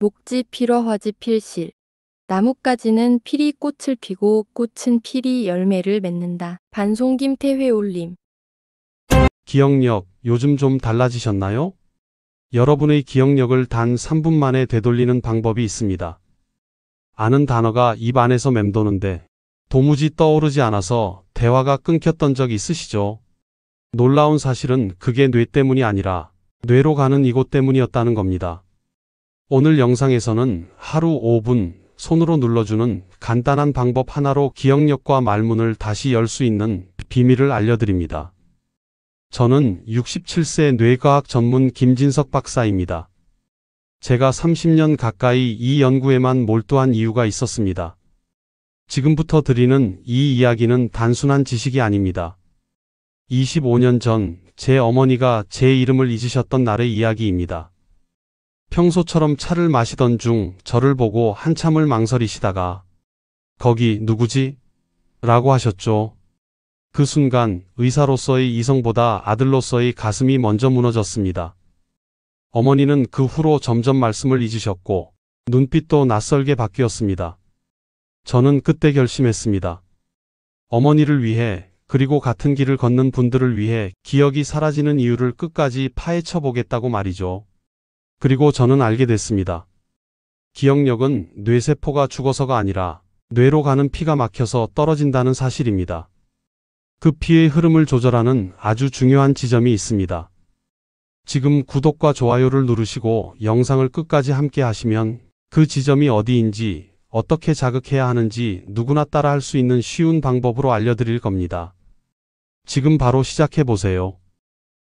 목지 필어 화지 필실. 나뭇가지는 필이 꽃을 피고 꽃은 필이 열매를 맺는다. 반송김태 회올림. 기억력, 요즘 좀 달라지셨나요? 여러분의 기억력을 단 3분 만에 되돌리는 방법이 있습니다. 아는 단어가 입 안에서 맴도는데 도무지 떠오르지 않아서 대화가 끊겼던 적 있으시죠? 놀라운 사실은 그게 뇌 때문이 아니라 뇌로 가는 이곳 때문이었다는 겁니다. 오늘 영상에서는 하루 5분 손으로 눌러주는 간단한 방법 하나로 기억력과 말문을 다시 열 수 있는 비밀을 알려드립니다. 저는 67세 뇌과학 전문 김진석 박사입니다. 제가 30년 가까이 이 연구에만 몰두한 이유가 있었습니다. 지금부터 드리는 이 이야기는 단순한 지식이 아닙니다. 25년 전 제 어머니가 제 이름을 잊으셨던 날의 이야기입니다. 평소처럼 차를 마시던 중 저를 보고 한참을 망설이시다가 "거기 누구지?" 라고 하셨죠. 그 순간 의사로서의 이성보다 아들로서의 가슴이 먼저 무너졌습니다. 어머니는 그 후로 점점 말씀을 잊으셨고 눈빛도 낯설게 바뀌었습니다. 저는 그때 결심했습니다. 어머니를 위해, 그리고 같은 길을 걷는 분들을 위해 기억이 사라지는 이유를 끝까지 파헤쳐 보겠다고 말이죠. 그리고 저는 알게 됐습니다. 기억력은 뇌세포가 죽어서가 아니라 뇌로 가는 피가 막혀서 떨어진다는 사실입니다. 그 피의 흐름을 조절하는 아주 중요한 지점이 있습니다. 지금 구독과 좋아요를 누르시고 영상을 끝까지 함께 하시면 그 지점이 어디인지, 어떻게 자극해야 하는지 누구나 따라 할 수 있는 쉬운 방법으로 알려드릴 겁니다. 지금 바로 시작해 보세요.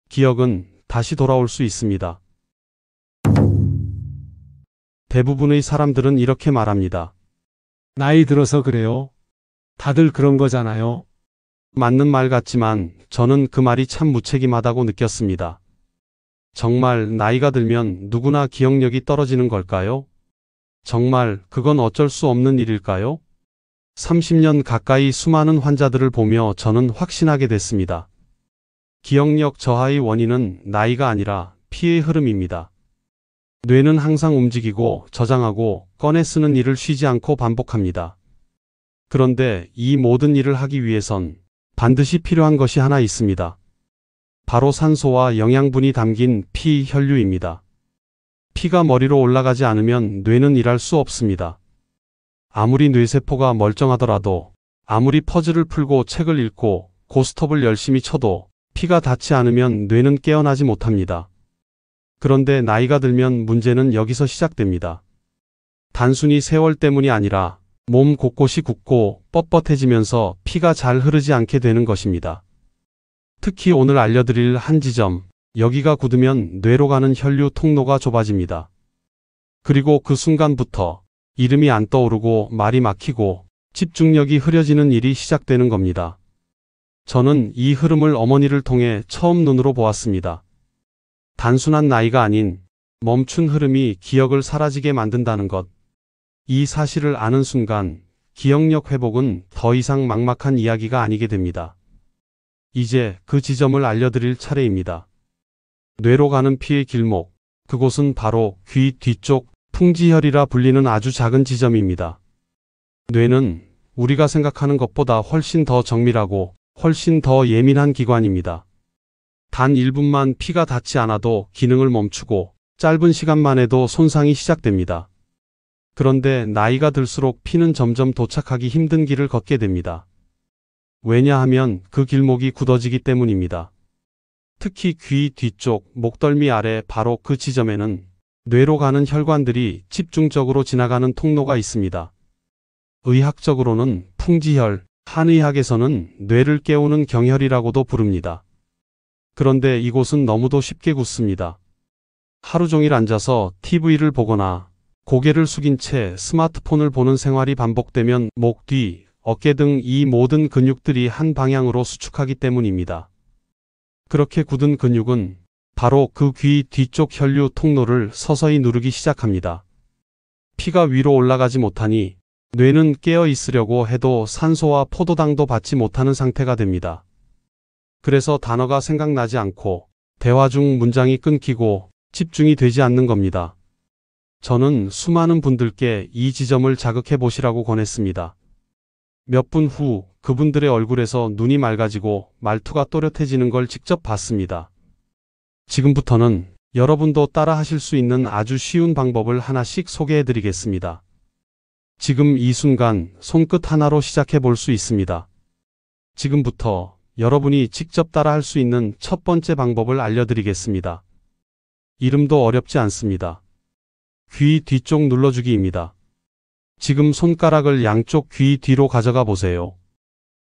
기억은 다시 돌아올 수 있습니다. 대부분의 사람들은 이렇게 말합니다. 나이 들어서 그래요. 다들 그런 거잖아요. 맞는 말 같지만 저는 그 말이 참 무책임하다고 느꼈습니다. 정말 나이가 들면 누구나 기억력이 떨어지는 걸까요? 정말 그건 어쩔 수 없는 일일까요? 30년 가까이 수많은 환자들을 보며 저는 확신하게 됐습니다. 기억력 저하의 원인은 나이가 아니라 피의 흐름입니다. 뇌는 항상 움직이고 저장하고 꺼내 쓰는 일을 쉬지 않고 반복합니다. 그런데 이 모든 일을 하기 위해선 반드시 필요한 것이 하나 있습니다. 바로 산소와 영양분이 담긴 피 혈류입니다. 피가 머리로 올라가지 않으면 뇌는 일할 수 없습니다. 아무리 뇌세포가 멀쩡하더라도, 아무리 퍼즐을 풀고 책을 읽고 고스톱을 열심히 쳐도 피가 닿지 않으면 뇌는 깨어나지 못합니다. 그런데 나이가 들면 문제는 여기서 시작됩니다. 단순히 세월 때문이 아니라 몸 곳곳이 붓고 뻣뻣해지면서 피가 잘 흐르지 않게 되는 것입니다. 특히 오늘 알려드릴 한 지점, 여기가 굳으면 뇌로 가는 혈류 통로가 좁아집니다. 그리고 그 순간부터 이름이 안 떠오르고 말이 막히고 집중력이 흐려지는 일이 시작되는 겁니다. 저는 이 흐름을 어머니를 통해 처음 눈으로 보았습니다. 단순한 나이가 아닌 멈춘 흐름이 기억을 사라지게 만든다는 것. 이 사실을 아는 순간 기억력 회복은 더 이상 막막한 이야기가 아니게 됩니다. 이제 그 지점을 알려드릴 차례입니다. 뇌로 가는 피의 길목, 그곳은 바로 귀 뒤쪽 풍지혈이라 불리는 아주 작은 지점입니다. 뇌는 우리가 생각하는 것보다 훨씬 더 정밀하고 훨씬 더 예민한 기관입니다. 단 1분만 피가 닿지 않아도 기능을 멈추고 짧은 시간만 해도 손상이 시작됩니다. 그런데 나이가 들수록 피는 점점 도착하기 힘든 길을 걷게 됩니다. 왜냐하면 그 길목이 굳어지기 때문입니다. 특히 귀 뒤쪽 목덜미 아래 바로 그 지점에는 뇌로 가는 혈관들이 집중적으로 지나가는 통로가 있습니다. 의학적으로는 풍지혈, 한의학에서는 뇌를 깨우는 경혈이라고도 부릅니다. 그런데 이곳은 너무도 쉽게 굳습니다. 하루 종일 앉아서 TV를 보거나 고개를 숙인 채 스마트폰을 보는 생활이 반복되면 목 뒤, 어깨 등 이 모든 근육들이 한 방향으로 수축하기 때문입니다. 그렇게 굳은 근육은 바로 그 귀 뒤쪽 혈류 통로를 서서히 누르기 시작합니다. 피가 위로 올라가지 못하니 뇌는 깨어 있으려고 해도 산소와 포도당도 받지 못하는 상태가 됩니다. 그래서 단어가 생각나지 않고 대화 중 문장이 끊기고 집중이 되지 않는 겁니다. 저는 수많은 분들께 이 지점을 자극해 보시라고 권했습니다. 몇 분 후 그분들의 얼굴에서 눈이 맑아지고 말투가 또렷해지는 걸 직접 봤습니다. 지금부터는 여러분도 따라 하실 수 있는 아주 쉬운 방법을 하나씩 소개해 드리겠습니다. 지금 이 순간 손끝 하나로 시작해 볼 수 있습니다. 지금부터 여러분이 직접 따라 할 수 있는 첫 번째 방법을 알려드리겠습니다. 이름도 어렵지 않습니다. 귀 뒤쪽 눌러주기입니다. 지금 손가락을 양쪽 귀 뒤로 가져가 보세요.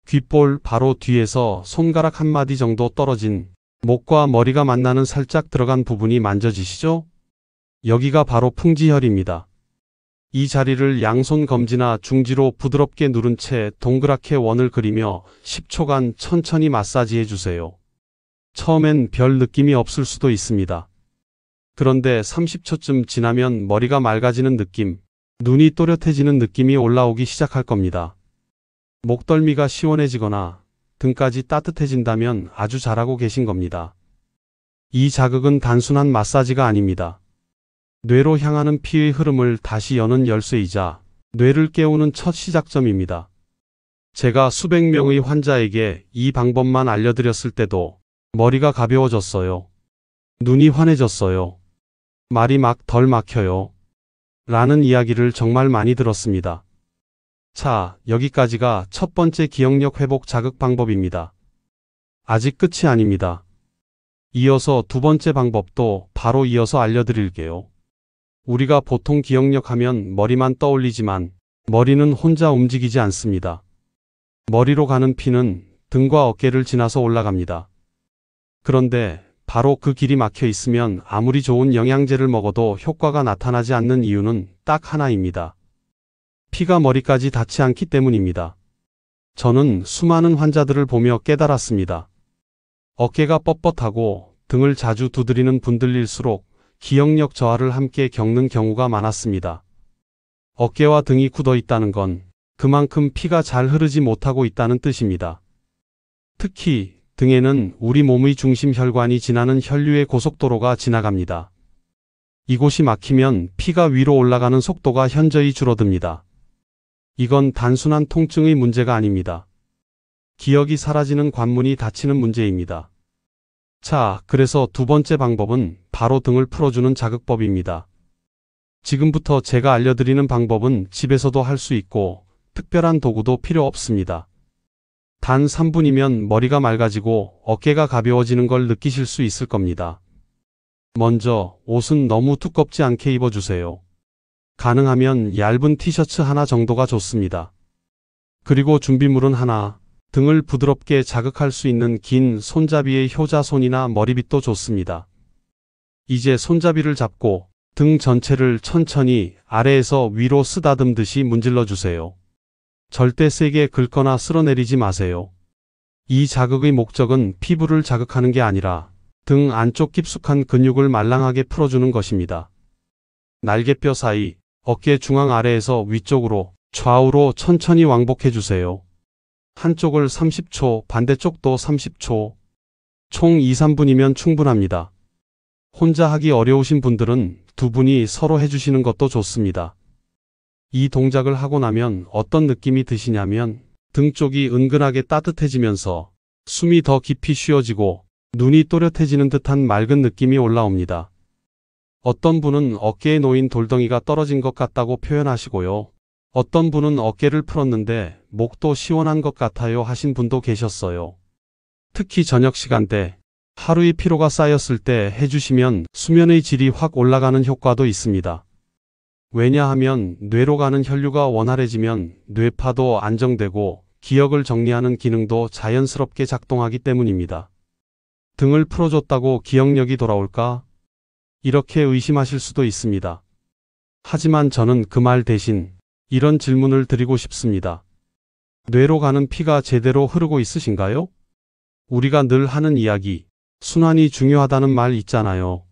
귓볼 바로 뒤에서 손가락 한 마디 정도 떨어진 목과 머리가 만나는 살짝 들어간 부분이 만져지시죠? 여기가 바로 풍지혈입니다. 이 자리를 양손 검지나 중지로 부드럽게 누른 채 동그랗게 원을 그리며 10초간 천천히 마사지해 주세요. 처음엔 별 느낌이 없을 수도 있습니다. 그런데 30초쯤 지나면 머리가 맑아지는 느낌, 눈이 또렷해지는 느낌이 올라오기 시작할 겁니다. 목덜미가 시원해지거나 등까지 따뜻해진다면 아주 잘하고 계신 겁니다. 이 자극은 단순한 마사지가 아닙니다. 뇌로 향하는 피의 흐름을 다시 여는 열쇠이자 뇌를 깨우는 첫 시작점입니다. 제가 수백 명의 환자에게 이 방법만 알려드렸을 때도 머리가 가벼워졌어요. 눈이 환해졌어요. 말이 막 덜 막혀요. 라는 이야기를 정말 많이 들었습니다. 자, 여기까지가 첫 번째 기억력 회복 자극 방법입니다. 아직 끝이 아닙니다. 이어서 두 번째 방법도 바로 이어서 알려드릴게요. 우리가 보통 기억력 하면 머리만 떠올리지만 머리는 혼자 움직이지 않습니다. 머리로 가는 피는 등과 어깨를 지나서 올라갑니다. 그런데 바로 그 길이 막혀 있으면 아무리 좋은 영양제를 먹어도 효과가 나타나지 않는 이유는 딱 하나입니다. 피가 머리까지 닿지 않기 때문입니다. 저는 수많은 환자들을 보며 깨달았습니다. 어깨가 뻣뻣하고 등을 자주 두드리는 분들일수록 기억력 저하를 함께 겪는 경우가 많았습니다. 어깨와 등이 굳어 있다는 건 그만큼 피가 잘 흐르지 못하고 있다는 뜻입니다. 특히 등에는 우리 몸의 중심 혈관이 지나는 혈류의 고속도로가 지나갑니다. 이곳이 막히면 피가 위로 올라가는 속도가 현저히 줄어듭니다. 이건 단순한 통증의 문제가 아닙니다. 기억이 사라지는 관문이 닫히는 문제입니다. 자, 그래서 두 번째 방법은 바로 등을 풀어주는 자극법입니다. 지금부터 제가 알려드리는 방법은 집에서도 할 수 있고 특별한 도구도 필요 없습니다. 단 3분이면 머리가 맑아지고 어깨가 가벼워지는 걸 느끼실 수 있을 겁니다. 먼저 옷은 너무 두껍지 않게 입어주세요. 가능하면 얇은 티셔츠 하나 정도가 좋습니다. 그리고 준비물은 하나, 등을 부드럽게 자극할 수 있는 긴 손잡이의 효자손이나 머리빗도 좋습니다. 이제 손잡이를 잡고 등 전체를 천천히 아래에서 위로 쓰다듬듯이 문질러 주세요. 절대 세게 긁거나 쓸어내리지 마세요. 이 자극의 목적은 피부를 자극하는 게 아니라 등 안쪽 깊숙한 근육을 말랑하게 풀어주는 것입니다. 날개뼈 사이, 어깨 중앙 아래에서 위쪽으로, 좌우로 천천히 왕복해 주세요. 한쪽을 30초, 반대쪽도 30초. 총 2~3분이면 충분합니다. 혼자 하기 어려우신 분들은 두 분이 서로 해주시는 것도 좋습니다. 이 동작을 하고 나면 어떤 느낌이 드시냐면 등 쪽이 은근하게 따뜻해지면서 숨이 더 깊이 쉬어지고 눈이 또렷해지는 듯한 맑은 느낌이 올라옵니다. 어떤 분은 어깨에 놓인 돌덩이가 떨어진 것 같다고 표현하시고요. 어떤 분은 어깨를 풀었는데 목도 시원한 것 같아요 하신 분도 계셨어요. 특히 저녁 시간대, 하루의 피로가 쌓였을 때 해주시면 수면의 질이 확 올라가는 효과도 있습니다. 왜냐하면 뇌로 가는 혈류가 원활해지면 뇌파도 안정되고 기억을 정리하는 기능도 자연스럽게 작동하기 때문입니다. 등을 풀어줬다고 기억력이 돌아올까? 이렇게 의심하실 수도 있습니다. 하지만 저는 그 말 대신 이런 질문을 드리고 싶습니다. 뇌로 가는 피가 제대로 흐르고 있으신가요? 우리가 늘 하는 이야기, 순환이 중요하다는 말 있잖아요.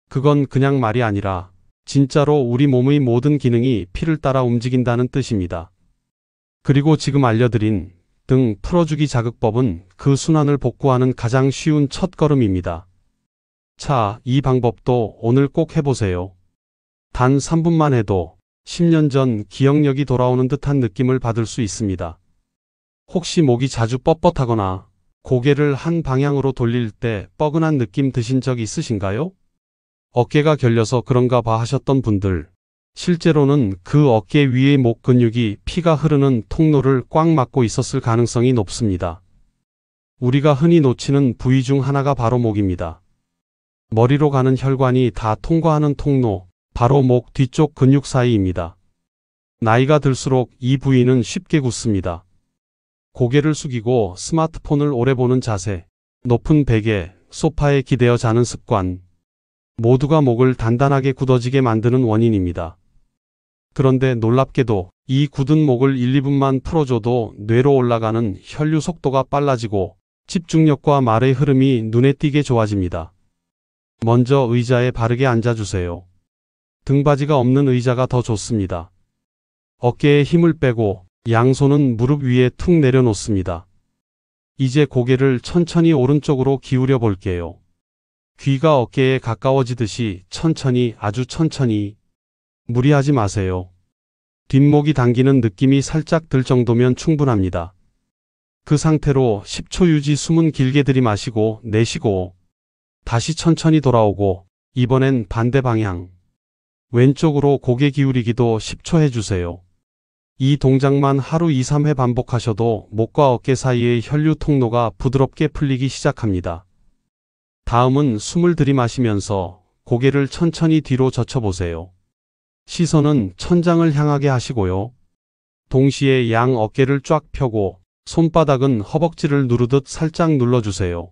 그건 그냥 말이 아니라 진짜로 우리 몸의 모든 기능이 피를 따라 움직인다는 뜻입니다. 그리고 지금 알려드린 등 풀어주기 자극법은 그 순환을 복구하는 가장 쉬운 첫걸음입니다. 자, 이 방법도 오늘 꼭 해보세요. 단 3분만 해도 10년 전 기억력이 돌아오는 듯한 느낌을 받을 수 있습니다. 혹시 목이 자주 뻣뻣하거나 고개를 한 방향으로 돌릴 때 뻐근한 느낌 드신 적 있으신가요? 어깨가 결려서 그런가 봐 하셨던 분들, 실제로는 그 어깨 위의 목 근육이 피가 흐르는 통로를 꽉 막고 있었을 가능성이 높습니다. 우리가 흔히 놓치는 부위 중 하나가 바로 목입니다. 머리로 가는 혈관이 다 통과하는 통로, 바로 목 뒤쪽 근육 사이입니다. 나이가 들수록 이 부위는 쉽게 굳습니다. 고개를 숙이고 스마트폰을 오래 보는 자세, 높은 베개, 소파에 기대어 자는 습관, 모두가 목을 단단하게 굳어지게 만드는 원인입니다. 그런데 놀랍게도 이 굳은 목을 1, 2분만 풀어줘도 뇌로 올라가는 혈류 속도가 빨라지고 집중력과 말의 흐름이 눈에 띄게 좋아집니다. 먼저 의자에 바르게 앉아주세요. 등받이가 없는 의자가 더 좋습니다. 어깨에 힘을 빼고 양손은 무릎 위에 툭 내려놓습니다. 이제 고개를 천천히 오른쪽으로 기울여 볼게요. 귀가 어깨에 가까워지듯이 천천히, 아주 천천히. 무리하지 마세요. 뒷목이 당기는 느낌이 살짝 들 정도면 충분합니다. 그 상태로 10초 유지, 숨은 길게 들이마시고 내쉬고 다시 천천히 돌아오고 이번엔 반대 방향. 왼쪽으로 고개 기울이기도 10초 해주세요. 이 동작만 하루 2, 3회 반복하셔도 목과 어깨 사이의 혈류 통로가 부드럽게 풀리기 시작합니다. 다음은 숨을 들이마시면서 고개를 천천히 뒤로 젖혀보세요. 시선은 천장을 향하게 하시고요. 동시에 양 어깨를 쫙 펴고 손바닥은 허벅지를 누르듯 살짝 눌러주세요.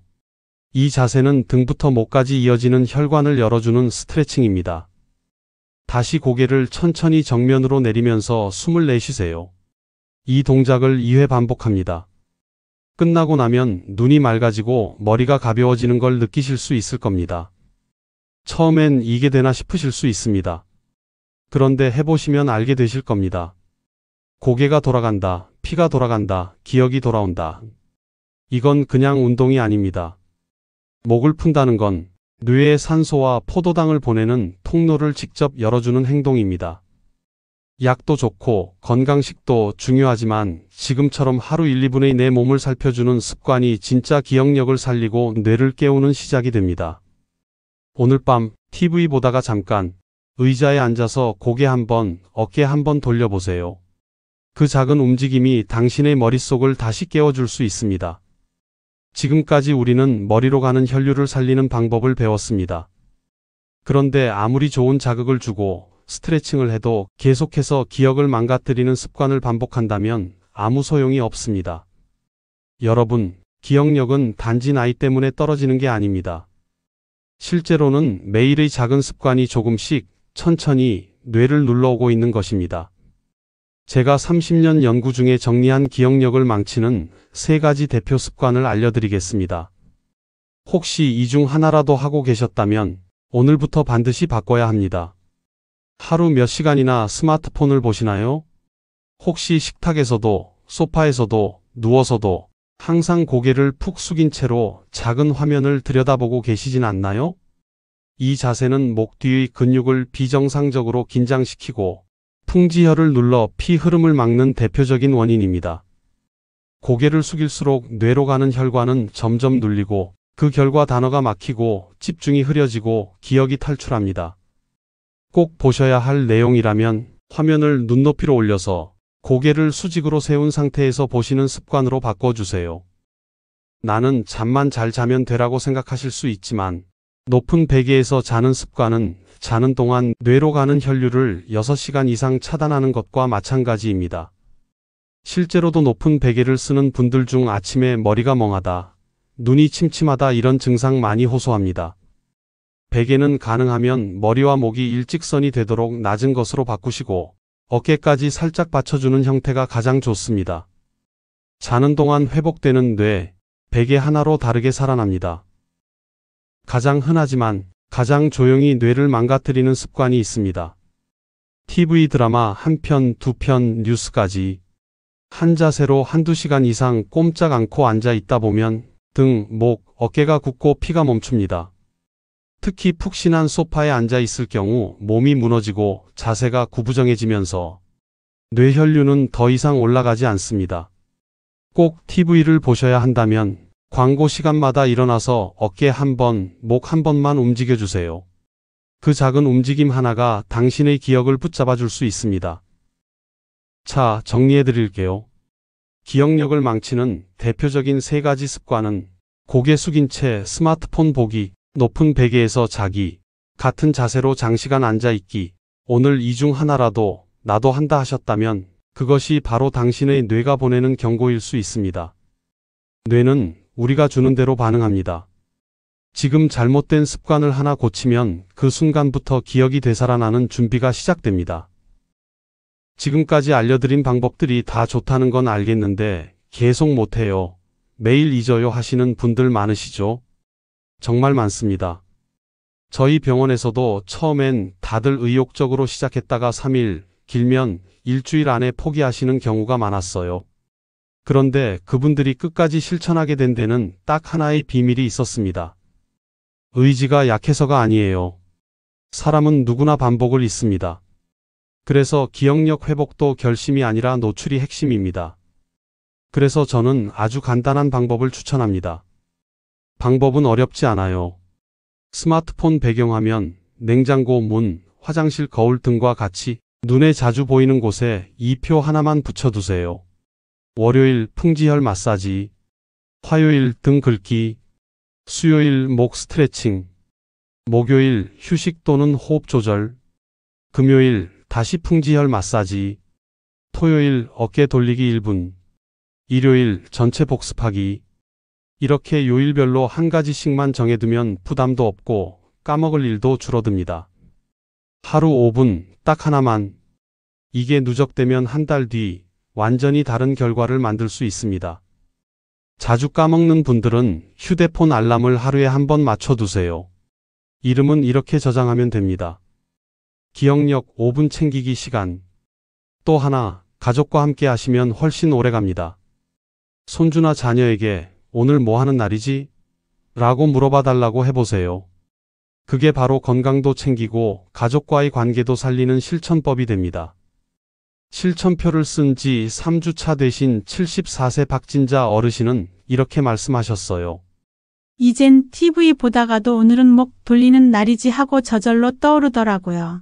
이 자세는 등부터 목까지 이어지는 혈관을 열어주는 스트레칭입니다. 다시 고개를 천천히 정면으로 내리면서 숨을 내쉬세요. 이 동작을 2회 반복합니다. 끝나고 나면 눈이 맑아지고 머리가 가벼워지는 걸 느끼실 수 있을 겁니다. 처음엔 이게 되나 싶으실 수 있습니다. 그런데 해보시면 알게 되실 겁니다. 고개가 돌아간다, 피가 돌아간다, 기억이 돌아온다. 이건 그냥 운동이 아닙니다. 목을 푼다는 건 뇌에 산소와 포도당을 보내는 통로를 직접 열어주는 행동입니다. 약도 좋고 건강식도 중요하지만 지금처럼 하루 1, 2분의 내 몸을 살펴주는 습관이 진짜 기억력을 살리고 뇌를 깨우는 시작이 됩니다. 오늘 밤 TV 보다가 잠깐 의자에 앉아서 고개 한번, 어깨 한번 돌려보세요. 그 작은 움직임이 당신의 머릿속을 다시 깨워줄 수 있습니다. 지금까지 우리는 머리로 가는 혈류를 살리는 방법을 배웠습니다. 그런데 아무리 좋은 자극을 주고 스트레칭을 해도 계속해서 기억을 망가뜨리는 습관을 반복한다면 아무 소용이 없습니다. 여러분, 기억력은 단지 나이 때문에 떨어지는 게 아닙니다. 실제로는 매일의 작은 습관이 조금씩 천천히 뇌를 눌러오고 있는 것입니다. 제가 30년 연구 중에 정리한 기억력을 망치는 3가지 대표 습관을 알려드리겠습니다. 혹시 이 중 하나라도 하고 계셨다면 오늘부터 반드시 바꿔야 합니다. 하루 몇 시간이나 스마트폰을 보시나요? 혹시 식탁에서도, 소파에서도, 누워서도 항상 고개를 푹 숙인 채로 작은 화면을 들여다보고 계시진 않나요? 이 자세는 목 뒤의 근육을 비정상적으로 긴장시키고 풍지혈을 눌러 피 흐름을 막는 대표적인 원인입니다. 고개를 숙일수록 뇌로 가는 혈관은 점점 눌리고 그 결과 단어가 막히고 집중이 흐려지고 기억이 탈출합니다. 꼭 보셔야 할 내용이라면 화면을 눈높이로 올려서 고개를 수직으로 세운 상태에서 보시는 습관으로 바꿔주세요. 나는 잠만 잘 자면 되라고 생각하실 수 있지만 높은 베개에서 자는 습관은 자는 동안 뇌로 가는 혈류를 6시간 이상 차단하는 것과 마찬가지입니다. 실제로도 높은 베개를 쓰는 분들 중 아침에 머리가 멍하다, 눈이 침침하다 이런 증상 많이 호소합니다. 베개는 가능하면 머리와 목이 일직선이 되도록 낮은 것으로 바꾸시고 어깨까지 살짝 받쳐주는 형태가 가장 좋습니다. 자는 동안 회복되는 뇌, 베개 하나로 다르게 살아납니다. 가장 흔하지만 가장 조용히 뇌를 망가뜨리는 습관이 있습니다. TV 드라마 한 편, 두 편, 뉴스까지 한 자세로 한두 시간 이상 꼼짝 않고 앉아 있다 보면 등, 목, 어깨가 굳고 피가 멈춥니다. 특히 푹신한 소파에 앉아 있을 경우 몸이 무너지고 자세가 구부정해지면서 뇌혈류는 더 이상 올라가지 않습니다. 꼭 TV를 보셔야 한다면 광고 시간마다 일어나서 어깨 한 번, 목 한 번만 움직여주세요. 그 작은 움직임 하나가 당신의 기억을 붙잡아 줄 수 있습니다. 자, 정리해 드릴게요. 기억력을 망치는 대표적인 3가지 습관은 고개 숙인 채 스마트폰 보기, 높은 베개에서 자기, 같은 자세로 장시간 앉아 있기. 오늘 이 중 하나라도 나도 한다 하셨다면 그것이 바로 당신의 뇌가 보내는 경고일 수 있습니다. 뇌는 우리가 주는 대로 반응합니다. 지금 잘못된 습관을 하나 고치면 그 순간부터 기억이 되살아나는 준비가 시작됩니다. 지금까지 알려드린 방법들이 다 좋다는 건 알겠는데 계속 못해요. 매일 잊어요 하시는 분들 많으시죠? 정말 많습니다. 저희 병원에서도 처음엔 다들 의욕적으로 시작했다가 3일, 길면 일주일 안에 포기하시는 경우가 많았어요. 그런데 그분들이 끝까지 실천하게 된 데는 딱 하나의 비밀이 있었습니다. 의지가 약해서가 아니에요. 사람은 누구나 반복을 잊습니다. 그래서 기억력 회복도 결심이 아니라 노출이 핵심입니다. 그래서 저는 아주 간단한 방법을 추천합니다. 방법은 어렵지 않아요. 스마트폰 배경화면, 냉장고 문, 화장실 거울 등과 같이 눈에 자주 보이는 곳에 이 표 하나만 붙여두세요. 월요일 풍지혈 마사지, 화요일 등 긁기, 수요일 목 스트레칭, 목요일 휴식 또는 호흡 조절, 금요일 다시 풍지혈 마사지, 토요일 어깨 돌리기 1분, 일요일 전체 복습하기. 이렇게 요일별로 한 가지씩만 정해두면 부담도 없고 까먹을 일도 줄어듭니다. 하루 5분 딱 하나만. 이게 누적되면 한 달 뒤 완전히 다른 결과를 만들 수 있습니다. 자주 까먹는 분들은 휴대폰 알람을 하루에 한 번 맞춰두세요. 이름은 이렇게 저장하면 됩니다. 기억력 5분 챙기기 시간. 또 하나, 가족과 함께 하시면 훨씬 오래 갑니다. 손주나 자녀에게 오늘 뭐 하는 날이지? 라고 물어봐 달라고 해보세요. 그게 바로 건강도 챙기고 가족과의 관계도 살리는 실천법이 됩니다. 실천표를 쓴 지 3주차 되신 74세 박진자 어르신은 이렇게 말씀하셨어요. 이젠 TV 보다가도 오늘은 목 돌리는 날이지 하고 저절로 떠오르더라고요.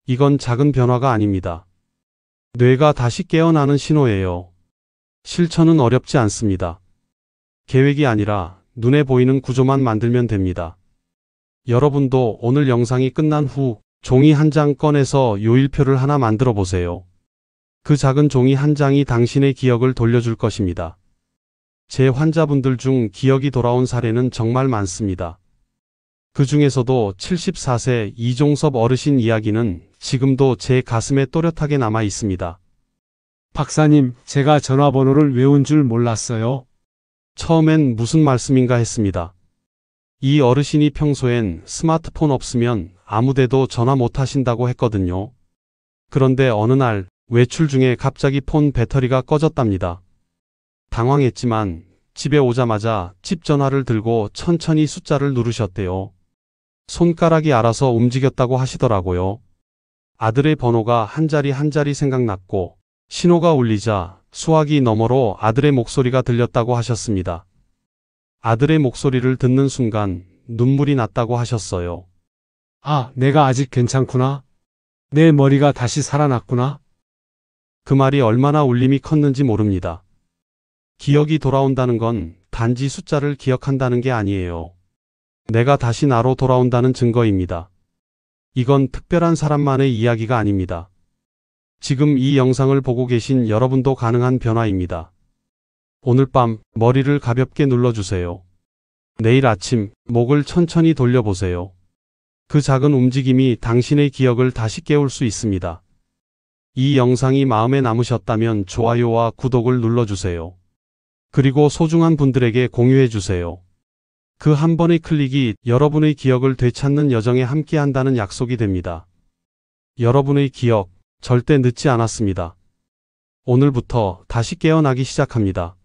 이건 작은 변화가 아닙니다. 뇌가 다시 깨어나는 신호예요. 실천은 어렵지 않습니다. 계획이 아니라 눈에 보이는 구조만 만들면 됩니다. 여러분도 오늘 영상이 끝난 후 종이 한 장 꺼내서 요일표를 하나 만들어 보세요. 그 작은 종이 한 장이 당신의 기억을 돌려줄 것입니다. 제 환자분들 중 기억이 돌아온 사례는 정말 많습니다. 그 중에서도 74세 이종섭 어르신 이야기는 지금도 제 가슴에 또렷하게 남아 있습니다. 박사님, 제가 전화번호를 외운 줄 몰랐어요. 처음엔 무슨 말씀인가 했습니다. 이 어르신이 평소엔 스마트폰 없으면 아무데도 전화 못 하신다고 했거든요. 그런데 어느 날 외출 중에 갑자기 폰 배터리가 꺼졌답니다. 당황했지만 집에 오자마자 집 전화를 들고 천천히 숫자를 누르셨대요. 손가락이 알아서 움직였다고 하시더라고요. 아들의 번호가 한 자리 한 자리 생각났고 신호가 울리자 수화기 너머로 아들의 목소리가 들렸다고 하셨습니다. 아들의 목소리를 듣는 순간 눈물이 났다고 하셨어요. 아, 내가 아직 괜찮구나. 내 머리가 다시 살아났구나. 그 말이 얼마나 울림이 컸는지 모릅니다. 기억이 돌아온다는 건 단지 숫자를 기억한다는 게 아니에요. 내가 다시 나로 돌아온다는 증거입니다. 이건 특별한 사람만의 이야기가 아닙니다. 지금 이 영상을 보고 계신 여러분도 가능한 변화입니다. 오늘 밤 머리를 가볍게 눌러주세요. 내일 아침 목을 천천히 돌려보세요. 그 작은 움직임이 당신의 기억을 다시 깨울 수 있습니다. 이 영상이 마음에 남으셨다면 좋아요와 구독을 눌러주세요. 그리고 소중한 분들에게 공유해주세요. 그 한 번의 클릭이 여러분의 기억을 되찾는 여정에 함께한다는 약속이 됩니다. 여러분의 기억 절대 늦지 않았습니다. 오늘부터 다시 깨어나기 시작합니다.